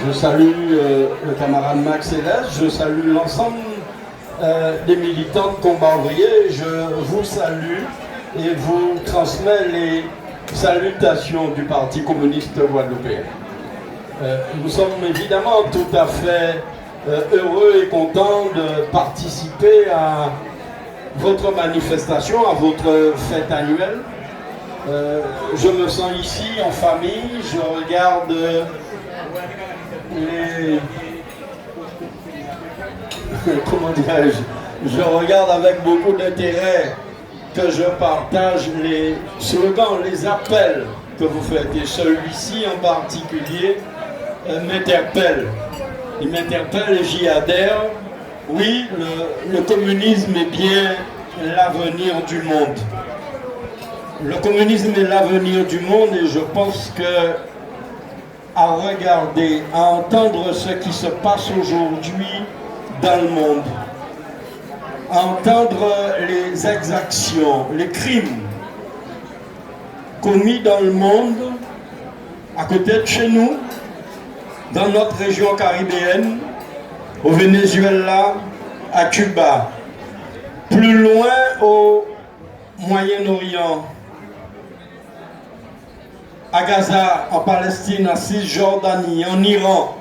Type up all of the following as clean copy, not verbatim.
Je salue le camarade Max Céleste, je salue l'ensemble des militants de combat ouvrier. Je vous salue et vous transmets les salutations du Parti communiste guadeloupéen. Nous sommes évidemment tout à fait heureux et contents de participer à votre manifestation, à votre fête annuelle. Je me sens ici en famille, je regarde comment dirais-je, je regarde avec beaucoup d'intérêt que je partage les slogans, les appels que vous faites. Et celui-ci en particulier m'interpelle. Il m'interpelle et j'y adhère. Oui, le communisme est bien l'avenir du monde. Le communisme est l'avenir du monde et je pense que à regarder, à entendre ce qui se passe aujourd'hui dans le monde, à entendre les exactions, les crimes commis dans le monde, à côté de chez nous, dans notre région caribéenne, au Venezuela, à Cuba, plus loin au Moyen-Orient, à Gaza, en Palestine, en Cisjordanie, en Iran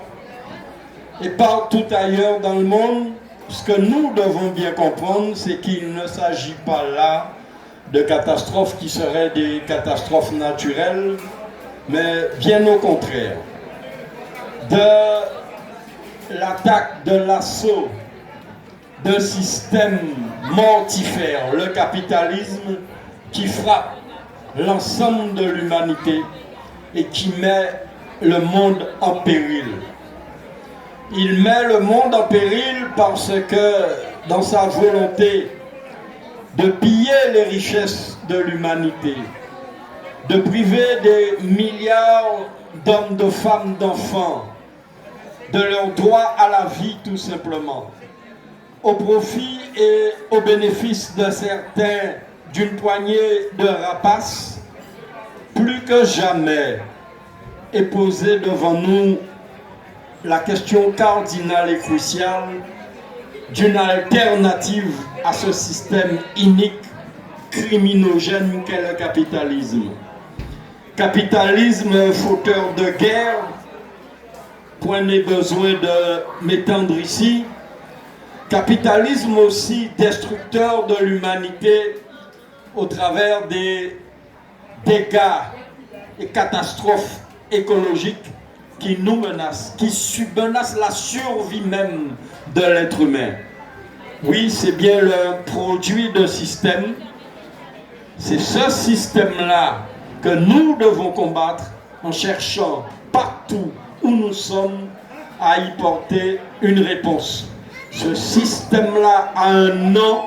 et partout ailleurs dans le monde, ce que nous devons bien comprendre, c'est qu'il ne s'agit pas là de catastrophes qui seraient des catastrophes naturelles, mais bien au contraire, de l'attaque, de l'assaut d'un système mortifère, le capitalisme, qui frappe l'ensemble de l'humanité et qui met le monde en péril. Il met le monde en péril parce que dans sa volonté de piller les richesses de l'humanité, de priver des milliards d'hommes, de femmes, d'enfants de leur droit à la vie tout simplement, au profit et au bénéfice de certains, d'une poignée de rapaces, plus que jamais est posée devant nous la question cardinale et cruciale d'une alternative à ce système inique, criminogène qu'est le capitalisme. Capitalisme fauteur de guerre, point n'est besoin de m'étendre ici. Capitalisme aussi destructeur de l'humanité au travers des dégâts et catastrophes écologiques qui nous menacent, qui menacent la survie même de l'être humain. Oui, c'est bien le produit d'un système. C'est ce système-là que nous devons combattre en cherchant partout où nous sommes à y porter une réponse. Ce système-là a un nom,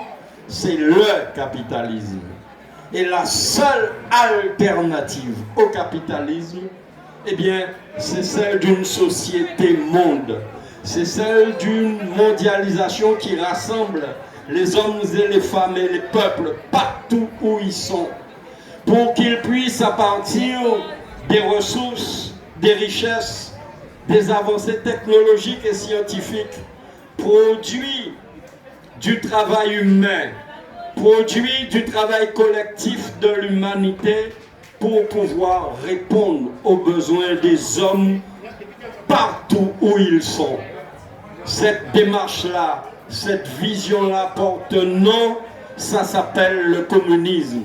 c'est le capitalisme. Et la seule alternative au capitalisme, eh bien, c'est celle d'une société monde. C'est celle d'une mondialisation qui rassemble les hommes et les femmes et les peuples partout où ils sont, pour qu'ils puissent, à partir des ressources, des richesses, des avancées technologiques et scientifiques, produire du travail humain, produire du travail collectif de l'humanité pour pouvoir répondre aux besoins des hommes partout où ils sont. Cette démarche-là, cette vision-là porte un nom, ça s'appelle le communisme.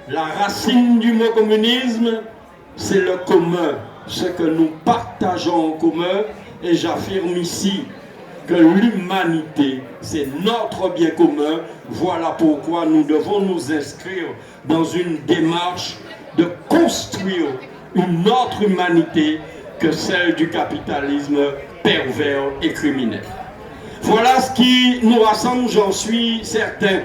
La racine du mot communisme, c'est le commun, ce que nous partageons en commun, et j'affirme ici que l'humanité, c'est notre bien commun. Voilà pourquoi nous devons nous inscrire dans une démarche de construire une autre humanité que celle du capitalisme pervers et criminel. Voilà ce qui nous rassemble, j'en suis certain.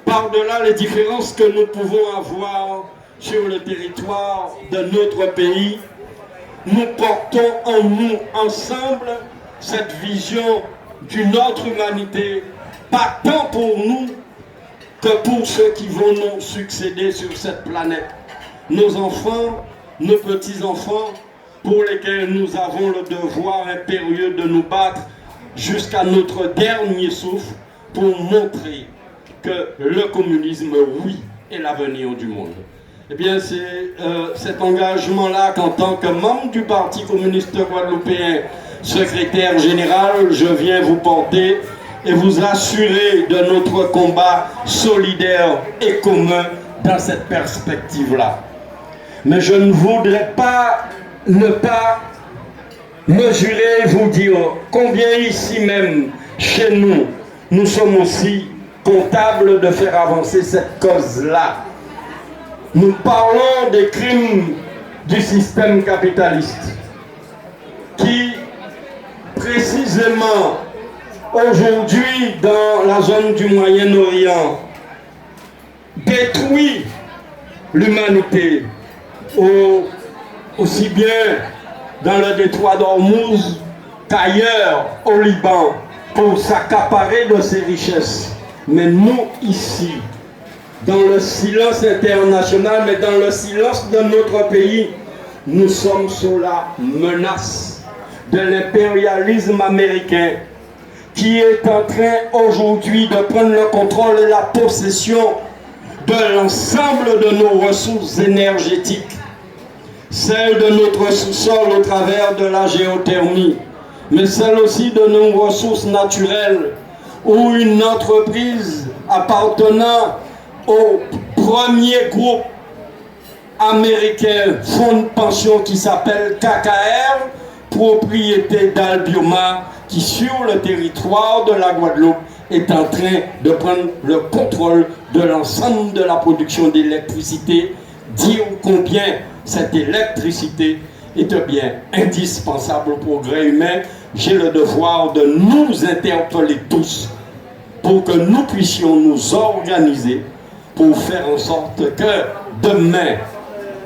Par-delà les différences que nous pouvons avoir sur le territoire de notre pays, nous portons en nous ensemble cette vision d'une autre humanité, pas tant pour nous que pour ceux qui vont nous succéder sur cette planète. Nos enfants, nos petits-enfants, pour lesquels nous avons le devoir impérieux de nous battre jusqu'à notre dernier souffle pour montrer que le communisme, oui, est l'avenir du monde. Eh bien, c'est cet engagement-là qu'en tant que membre du Parti communiste guadeloupéen, secrétaire général, je viens vous porter et vous assurer de notre combat solidaire et commun dans cette perspective-là. Mais je ne voudrais pas ne pas mesurer et vous dire combien ici même, chez nous, nous sommes aussi comptables de faire avancer cette cause-là. Nous parlons des crimes du système capitaliste qui, précisément, aujourd'hui, dans la zone du Moyen-Orient, détruit l'humanité, aussi bien dans le détroit d'Ormuz qu'ailleurs au Liban, pour s'accaparer de ses richesses. Mais nous, ici, dans le silence international, mais dans le silence de notre pays, nous sommes sous la menace de l'impérialisme américain qui est en train aujourd'hui de prendre le contrôle et la possession de l'ensemble de nos ressources énergétiques, celles de notre sous-sol au travers de la géothermie, mais celles aussi de nos ressources naturelles, où une entreprise appartenant au premier groupe américain fonds de pension qui s'appelle KKR, propriété d'Albioma, qui sur le territoire de la Guadeloupe est en train de prendre le contrôle de l'ensemble de la production d'électricité, dire combien cette électricité est bien indispensable au progrès humain. J'ai le devoir de nous interpeller tous pour que nous puissions nous organiser pour faire en sorte que demain,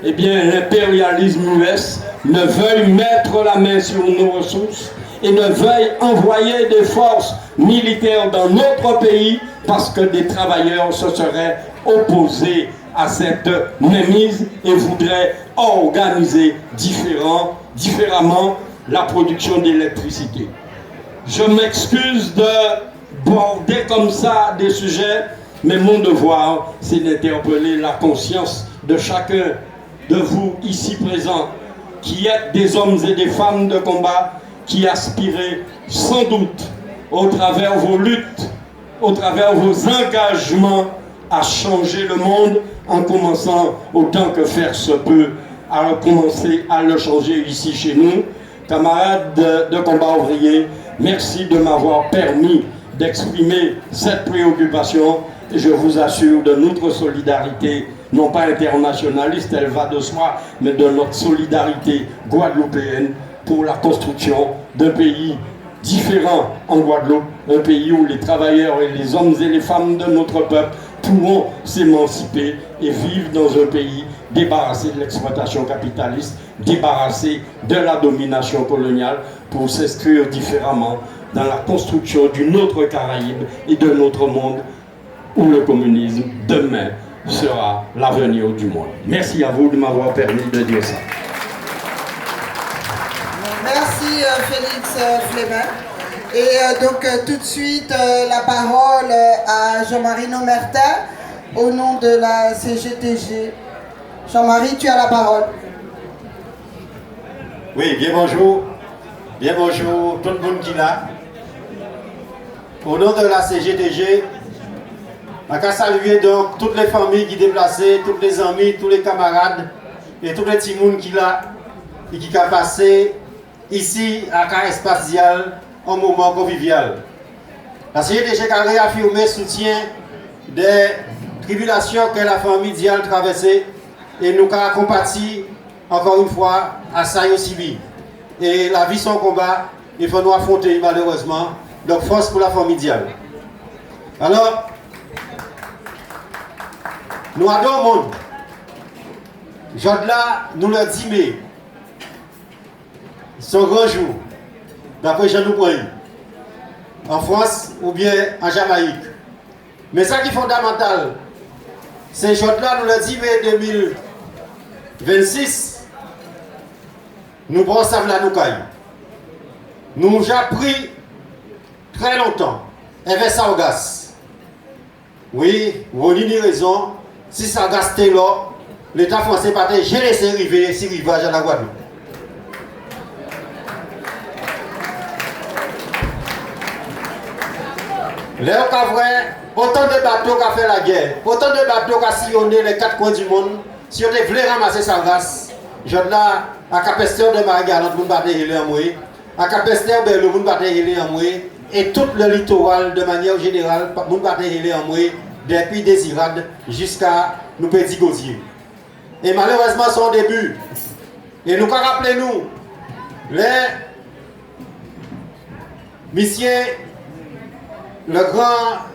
eh bien, l'impérialisme US ne veuille mettre la main sur nos ressources et ne veuille envoyer des forces militaires dans notre pays parce que des travailleurs se seraient opposés à cette mainmise et voudraient organiser différemment la production d'électricité. Je m'excuse de border comme ça des sujets, mais mon devoir, c'est d'interpeller la conscience de chacun de vous ici présents, qui êtes des hommes et des femmes de combat, qui aspirez sans doute, au travers vos luttes, au travers vos engagements, à changer le monde, en commençant autant que faire se peut, à commencer à le changer ici chez nous. Camarades de combat ouvrier, merci de m'avoir permis d'exprimer cette préoccupation et je vous assure de notre solidarité, non pas internationaliste, elle va de soi, mais de notre solidarité guadeloupéenne pour la construction d'un pays différent en Guadeloupe, un pays où les travailleurs et les hommes et les femmes de notre peuple pourront s'émanciper et vivre dans un pays débarrassé de l'exploitation capitaliste, débarrassé de la domination coloniale pour s'inscrire différemment dans la construction d'une autre Caraïbe et de notre monde où le communisme demain sera l'avenir du monde. Merci à vous de m'avoir permis de dire ça. Merci Félix Flémin. Et donc tout de suite la parole à Jean-Marie Nomertin au nom de la CGTG. Jean-Marie, tu as la parole. Oui, bien bonjour tout le monde qui est là. Au nom de la CGTG, je veux saluer donc toutes les familles qui sont déplacées, tous les amis, tous les camarades et tous les petits monde qui sont là et qui ont passé ici à Carré Spatial un moment convivial. La CGTG a réaffirmé le soutien des tribulations que la famille Dial traversée et nous avons compati encore une fois à ça aussi. Et la vie sans combat, il faut nous affronter malheureusement. Donc force pour la famille Dial. Alors, nous adorons le monde. Jodla, nous le 10 mai. Son grand jour. D'après Jean-Loup en France ou bien en Jamaïque. Mais ça qui est fondamental, c'est Jodla, nous le 10 mai 2026. nous prenons ça là nous caille. Nous avons pris très longtemps. Avec Sargas. Oui, vous avez raison. Si Sargas était là, l'État français partait, j'ai laissé arriver si rivage à la Guadeloupe. Là, autant de bateaux qui ont fait la guerre, autant de bateaux qui ont sillonné les quatre coins du monde, si on voulait ramasser Sargas, je là, à Capesteur de Marie-Galante, vous battez en moué, à Capesteur de Berlou, vous battez en moué, et tout le littoral de manière générale, vous battez en moué, depuis Désirade jusqu'à nous Petit Gosier. Et malheureusement, c'est au début. Et nous, rappelez-nous, les messieurs, le grand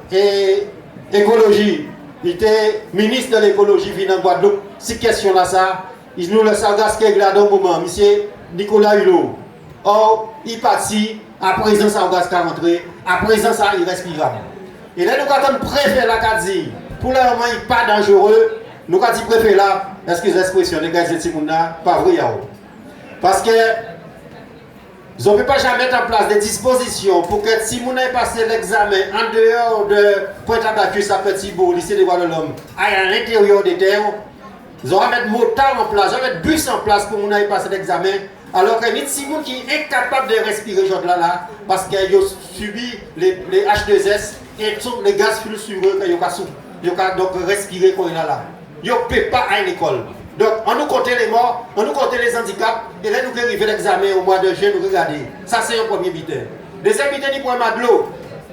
écologie, il était ministre de l'écologie en Guadeloupe. Si question là ça, il nous le Sargas qui est là dans le moment, monsieur Nicolas Hulot. Or, il partit, à présent Sargas qui est rentré, à présent ça il est respirable. Et là nous avons préfet là qui dit, pour le moment il n'est pas dangereux, nous avons dit préfet là, excusez l'expression, les gars de pas vrai. Parce que vous ne pouvez pas jamais mettre en place des dispositions pour que si vous avez passé l'examen en dehors de Pointe-à-Bacchus à Petit-Bourg, lycée des droits de l'homme, à l'intérieur des terres, vous allez mettre motard en place, vous allez mettre bus en place pour que vous ayez passé l'examen. Alors que si vous qui est incapable de respirer là, parce qu'ils ont subi les H2S et tous les gaz sulfureux qu'ils ont donc respirer quand ils sont là. Ils ne peuvent pas aller à l'école. Donc, on nous compte les morts, on nous compte les handicaps, et là, nous arrivons l'examen au mois de juin, nous regardons. Ça, c'est un premier bitin. Deuxième bitin, nous prenons de l'eau.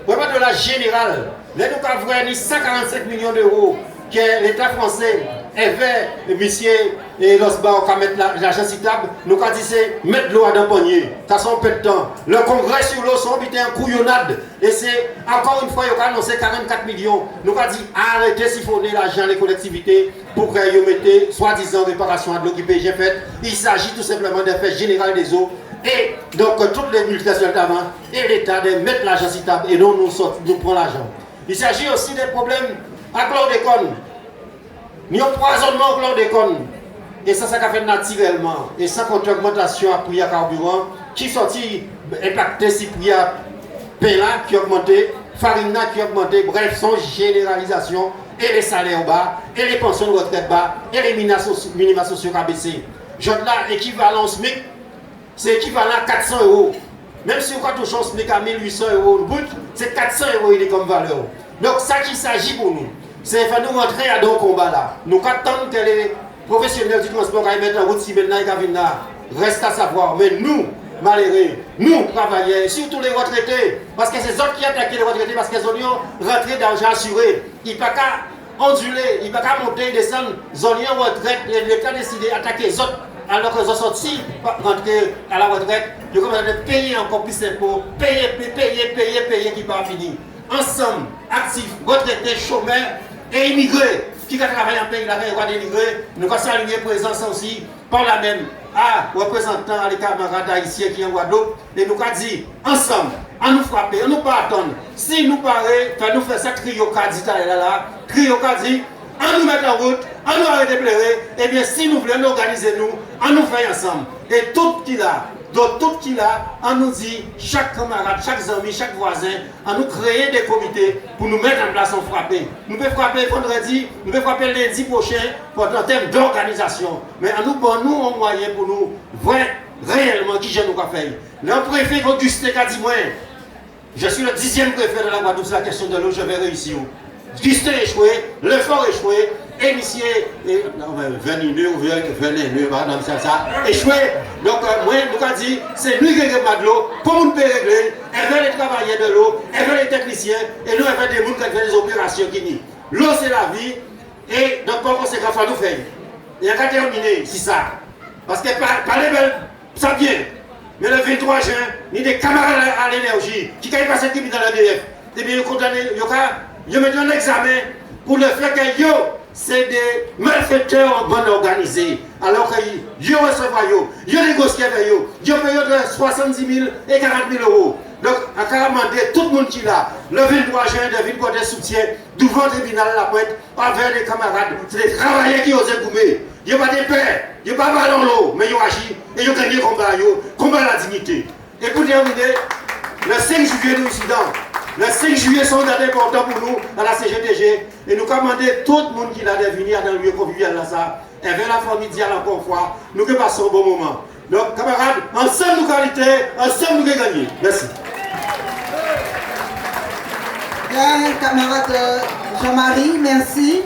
Vraiment de la générale. Là, nous avons 145 millions d'euros que l'État français avait, monsieur et l'OSBA, qui mettre l'argent citable, nous avons dit c'est mettre l'eau à d'un poignet. Ça son peu de temps. Le congrès sur l'eau, son bitin en couillonnade. Et c'est encore une fois, il a annoncé 44 millions. Nous avons dit arrêtez siphonner l'argent les collectivités pour qu'ils mettent soi-disant réparation à de l'eau qui j'ai fait. Il s'agit tout simplement d'un fait général des eaux. Et donc toutes les multinationales d'avant et l'État de mettre l'argent citable et non nous prenons l'argent. Il s'agit aussi des problèmes à chlordécone. Nous avons poisonnement au chlordécone. Et ça fait naturellement. Et sans compter augmentation à prix à carburant qui sortit impacté si prix à pain qui a augmenté, farine qui a augmenté, bref, son généralisation et les salaires bas, et les pensions de retraite bas, et les minima sociaux qui ont baissé. Je dis là, équivalent au SMIC, c'est équivalent à 400 €. Même si on a touché un SMIC à 1800 € le bout, c'est 400 € il est comme valeur. Donc ça qui s'agit pour nous, c'est de nous rentrer à dans combat là. Nous attendons que les professionnels du transport qui mettent en route si maintenant ils viennent là. Reste à savoir. Mais nous, malheureux, nous, travailleurs, surtout les retraités, parce que c'est eux qui attaquent les retraités parce qu'ils ont rentré d'argent assuré. Il n'y a pas qu'à onduler, il n'y a pas qu'à monter et descendre. Ils ont en retraite, l'État a décidé d'attaquer les autres. Alors qu'ils ont sorti, rentrer à la retraite, ils ont commencé à payer encore plus d'impôts, payer qui pas fini. Ensemble, actifs, retraités, chômeurs et immigrés qui travaillent en pays, il droit d'émigrer, nous avons salué présence aussi par la même à représentants à les camarades haïtiens qui sont en Guadeloupe et nous avons dit ensemble, à nous frapper, à nous pas attendre. Si nous paraît, nous faire ça, criocadi criocadi, à nous mettre en route, à nous arrêter de pleurer, et bien si nous voulons nous organiser nous, à nous faire ensemble. Et tout qui là, donc tout qui là, on nous dit, chaque camarade, chaque ami, chaque voisin, à nous créer des comités pour nous mettre en place en frapper. Nous pouvons frapper vendredi, nous pouvons frapper lundi prochain pour en termes d'organisation. Mais à nous, bon, nous, on moyen pour nous voir réellement qui j'ai nous qu'à faire. Le préfet Augustin a dit, moi, je suis le 10e préfet de la Guadeloupe sur la question de l'eau, je vais réussir. Augustin échoué, l'effort échoué, initié, échoué. Donc, moi, nous avons dit, c'est lui qui a de l'eau, pour nous régler, elle veut les travailleurs de l'eau, elle veut les techniciens, et nous, elle veut des gens qui font des opérations qui nient. L'eau, c'est la vie, et donc, par conséquent, il faut nous faire. Et on va terminer, c'est ça. Parce que parler belle, ça vient. Mais le 23 juin, il y a des camarades à l'énergie qui ne passent pas dans l'ADF. Et bien, ils condamnent, ils mettent un examen pour le fait que c'est des malfaiteurs bien organisés. Alors qu'ils reçoivent, ils négocient avec eux, ils payent de 70 000 et 40 000 €. Donc, à carrément tout le monde qui est là, le 23 juin, David Côté soutient devant le tribunal de la Pointe avec les camarades. C'est des travailleurs qui osent gommer. Ils n'ont pas de paix, ils n'ont pas mal dans l'eau, mais ils ont agi et ils ont gagné le combat la dignité. Et pour terminer, le 5 juillet nous ici, le 5 juillet sont une date importante pour nous à la CGTG et nous commandons tout le monde qui a de venir dans le lieu convivial là ça et vers la famille d'hier encore une fois, nous que passons un bon moment. Donc camarades, ensemble nous qualité, ensemble nous gagner. Merci. Bien, camarade Jean-Marie, merci.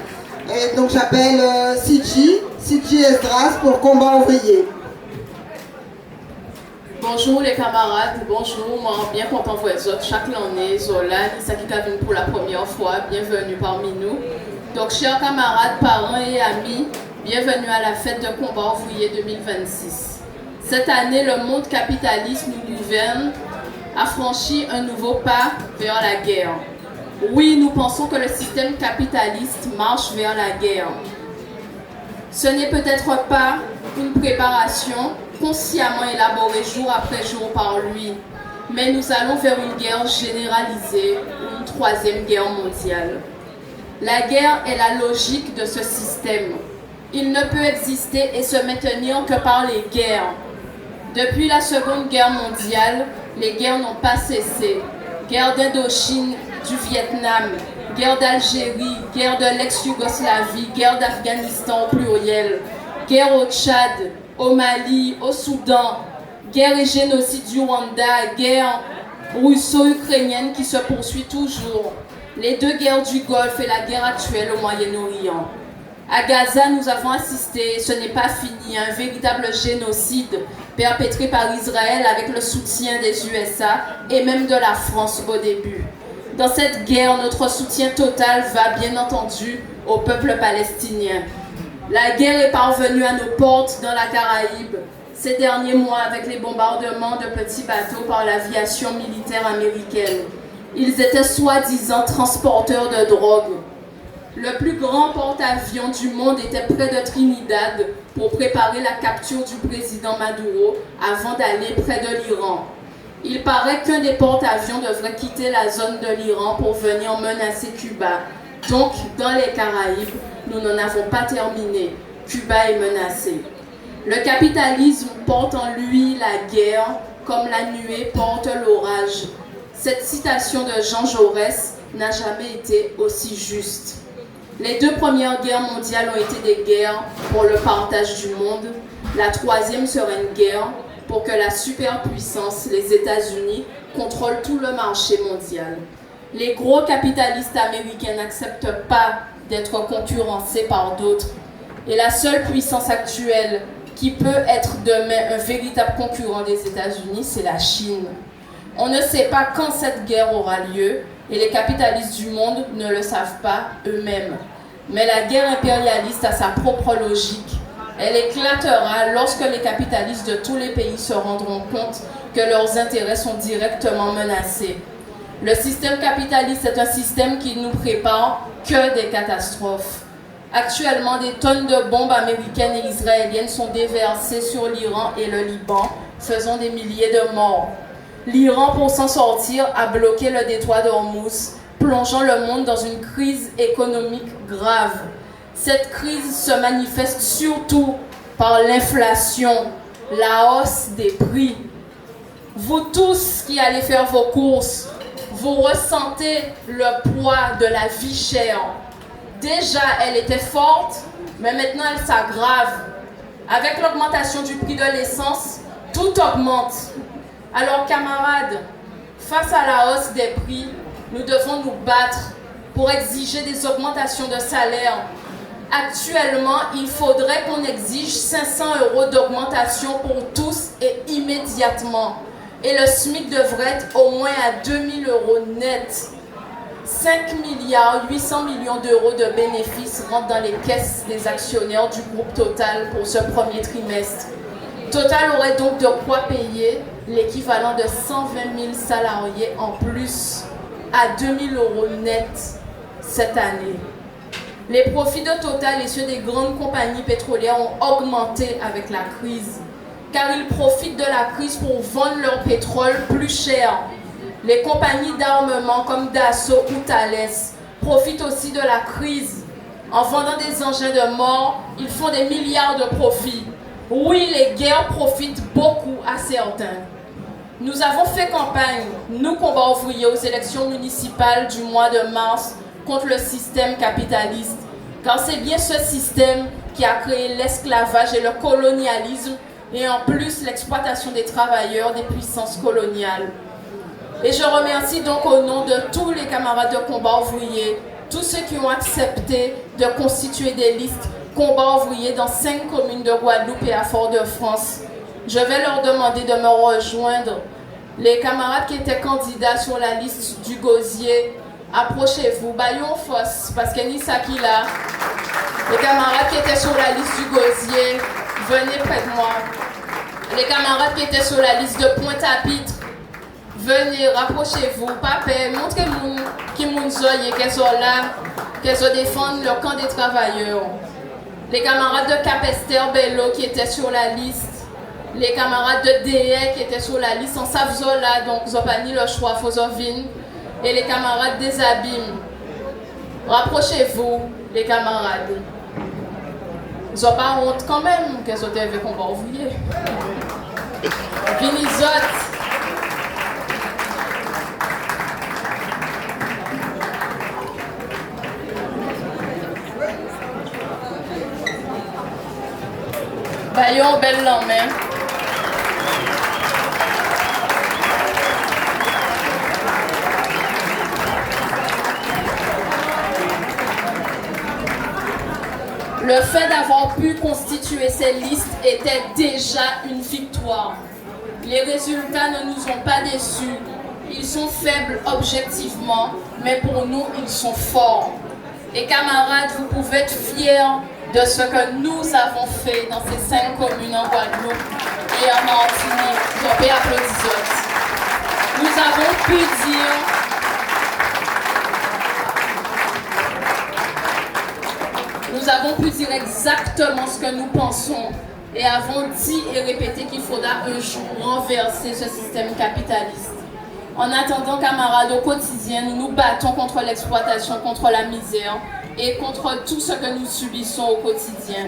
Et donc j'appelle Sidji Esdras pour Combat ouvrier. Bonjour les camarades, bonjour, moi bien content de vous autres. Chaque année, Zola, Lisa qui est venue pour la première fois, bienvenue parmi nous. Donc chers camarades, parents et amis, bienvenue à la fête de Combat ouvrier 2026. Cette année, le monde capitaliste nous gouverne, a franchi un nouveau pas vers la guerre. Oui, nous pensons que le système capitaliste marche vers la guerre. Ce n'est peut-être pas une préparation consciemment élaborée jour après jour par lui, mais nous allons vers une guerre généralisée ou une troisième guerre mondiale. La guerre est la logique de ce système. Il ne peut exister et se maintenir que par les guerres. Depuis la Seconde Guerre mondiale, les guerres n'ont pas cessé. Guerre d'Indochine, du Vietnam, guerre d'Algérie, guerre de l'ex-Yougoslavie, guerre d'Afghanistan au pluriel, guerre au Tchad, au Mali, au Soudan, guerre et génocide du Rwanda, guerre russo-ukrainienne qui se poursuit toujours, les deux guerres du Golfe et la guerre actuelle au Moyen-Orient. À Gaza, nous avons assisté, ce n'est pas fini, à un véritable génocide perpétré par Israël avec le soutien des USA et même de la France au début. Dans cette guerre, notre soutien total va bien entendu au peuple palestinien. La guerre est parvenue à nos portes dans la Caraïbe ces derniers mois avec les bombardements de petits bateaux par l'aviation militaire américaine. Ils étaient soi-disant transporteurs de drogue. Le plus grand porte-avions du monde était près de Trinidad pour préparer la capture du président Maduro avant d'aller près de l'Iran. Il paraît qu'un des porte-avions devrait quitter la zone de l'Iran pour venir menacer Cuba. Donc, dans les Caraïbes, nous n'en avons pas terminé. Cuba est menacé. Le capitalisme porte en lui la guerre comme la nuée porte l'orage. Cette citation de Jean Jaurès n'a jamais été aussi juste. Les deux premières guerres mondiales ont été des guerres pour le partage du monde. La troisième sera une guerre pour que la superpuissance, les États-Unis, contrôle tout le marché mondial. Les gros capitalistes américains n'acceptent pas d'être concurrencés par d'autres. Et la seule puissance actuelle qui peut être demain un véritable concurrent des États-Unis, c'est la Chine. On ne sait pas quand cette guerre aura lieu et les capitalistes du monde ne le savent pas eux-mêmes. Mais la guerre impérialiste a sa propre logique. Elle éclatera lorsque les capitalistes de tous les pays se rendront compte que leurs intérêts sont directement menacés. Le système capitaliste est un système qui ne nous prépare que des catastrophes. Actuellement, des tonnes de bombes américaines et israéliennes sont déversées sur l'Iran et le Liban, faisant des milliers de morts. L'Iran, pour s'en sortir, a bloqué le détroit d'Ormuz, plongeant le monde dans une crise économique grave. Cette crise se manifeste surtout par l'inflation, la hausse des prix. Vous tous qui allez faire vos courses, vous ressentez le poids de la vie chère. Déjà, elle était forte, mais maintenant elle s'aggrave. Avec l'augmentation du prix de l'essence, tout augmente. Alors camarades, face à la hausse des prix, nous devons nous battre pour exiger des augmentations de salaire. Actuellement, il faudrait qu'on exige 500 € d'augmentation pour tous et immédiatement. Et le SMIC devrait être au moins à 2000 € net. 5 milliards 800 millions d'euros de bénéfices rentrent dans les caisses des actionnaires du groupe Total pour ce premier trimestre. Total aurait donc de quoi payer l'équivalent de 120 000 salariés en plus à 2000 € net cette année. Les profits de Total et ceux des grandes compagnies pétrolières ont augmenté avec la crise, car ils profitent de la crise pour vendre leur pétrole plus cher. Les compagnies d'armement comme Dassault ou Thales profitent aussi de la crise En vendant des engins de mort, ils font des milliards de profits. Oui, les guerres profitent beaucoup à certains. Nous avons fait campagne, nous combats ouvriers, aux élections municipales du mois de mars contre le système capitaliste. Car c'est bien ce système qui a créé l'esclavage et le colonialisme, et en plus l'exploitation des travailleurs des puissances coloniales. Et je remercie donc au nom de tous les camarades de combat ouvrier, tous ceux qui ont accepté de constituer des listes combat ouvrier dans 5 communes de Guadeloupe et à Fort-de-France. Je vais leur demander de me rejoindre. Les camarades qui étaient candidats sur la liste du Gosier, approchez-vous. Bayon Foss, parce qu'il y a Nisaki là. Les camarades qui étaient sur la liste du Gosier, venez près de moi. Les camarades qui étaient sur la liste de Pointe-à-Pitre, venez, rapprochez-vous. Papé, montrez-moi qui moun zoye, qu'elles ont là, qu'elles ont défendu le camp des travailleurs. Les camarades de Cap-Esther-Bello qui étaient sur la liste. Les camarades de DE qui étaient sur la liste en Savzola, donc ils n'ont pas ni le choix, Fosovine. Et les camarades des Abîmes. Rapprochez-vous, les camarades. Ils n'ont pas honte quand même qu'elles ont été combat ouvrier. Vinizot. Bayon, belle lendemain. Le fait d'avoir pu constituer ces listes était déjà une victoire. Les résultats ne nous ont pas déçus. Ils sont faibles objectivement, mais pour nous, ils sont forts. Et camarades, vous pouvez être fiers de ce que nous avons fait dans ces 5 communes en Guadeloupe et en Martinique. Je vais applaudir. Nous avons pu dire exactement ce que nous pensons et avons dit et répété qu'il faudra un jour renverser ce système capitaliste. En attendant, camarades, au quotidien, nous nous battons contre l'exploitation, contre la misère et contre tout ce que nous subissons au quotidien.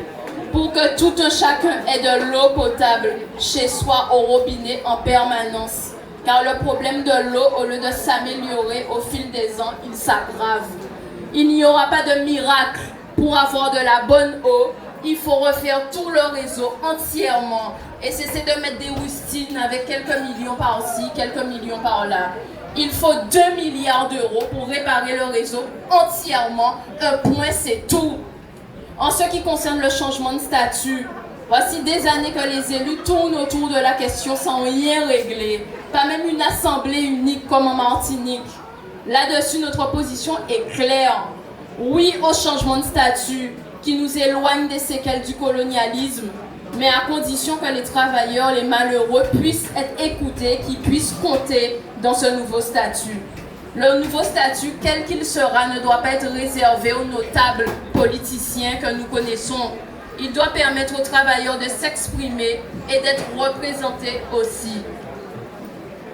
Pour que tout un chacun ait de l'eau potable chez soi au robinet en permanence. Car le problème de l'eau, au lieu de s'améliorer au fil des ans, il s'aggrave. Il n'y aura pas de miracle. Pour avoir de la bonne eau, il faut refaire tout le réseau entièrement et cesser de mettre des rustines avec quelques millions par-ci, quelques millions par-là. Il faut 2 milliards d'euros pour réparer le réseau entièrement. Un point, c'est tout. En ce qui concerne le changement de statut, voici des années que les élus tournent autour de la question sans rien régler. Pas même une assemblée unique comme en Martinique. Là-dessus, notre position est claire. Oui au changement de statut qui nous éloigne des séquelles du colonialisme, mais à condition que les travailleurs, les malheureux puissent être écoutés, qu'ils puissent compter dans ce nouveau statut. Le nouveau statut, quel qu'il sera, ne doit pas être réservé aux notables politiciens que nous connaissons. Il doit permettre aux travailleurs de s'exprimer et d'être représentés aussi.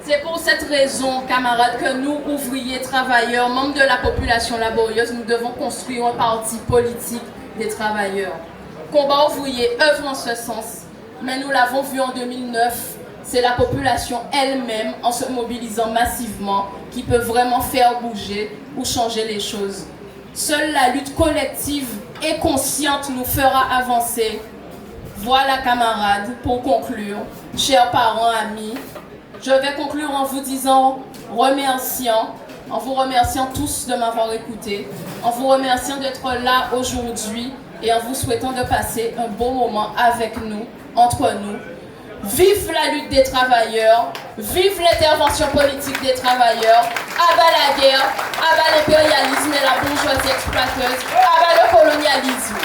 C'est pour cette raison, camarades, que nous, ouvriers, travailleurs, membres de la population laborieuse, nous devons construire un parti politique des travailleurs. Combat ouvrier œuvre en ce sens, mais nous l'avons vu en 2009, c'est la population elle-même, en se mobilisant massivement, qui peut vraiment faire bouger ou changer les choses. Seule la lutte collective et consciente nous fera avancer. Voilà, camarades, pour conclure, chers parents, amis, je vais conclure en vous disant, en vous remerciant tous de m'avoir écouté, en vous remerciant d'être là aujourd'hui et en vous souhaitant de passer un bon moment avec nous, entre nous. Vive la lutte des travailleurs, vive l'intervention politique des travailleurs, à bas la guerre, à bas l'impérialisme et la bourgeoisie exploiteuse, à bas le colonialisme.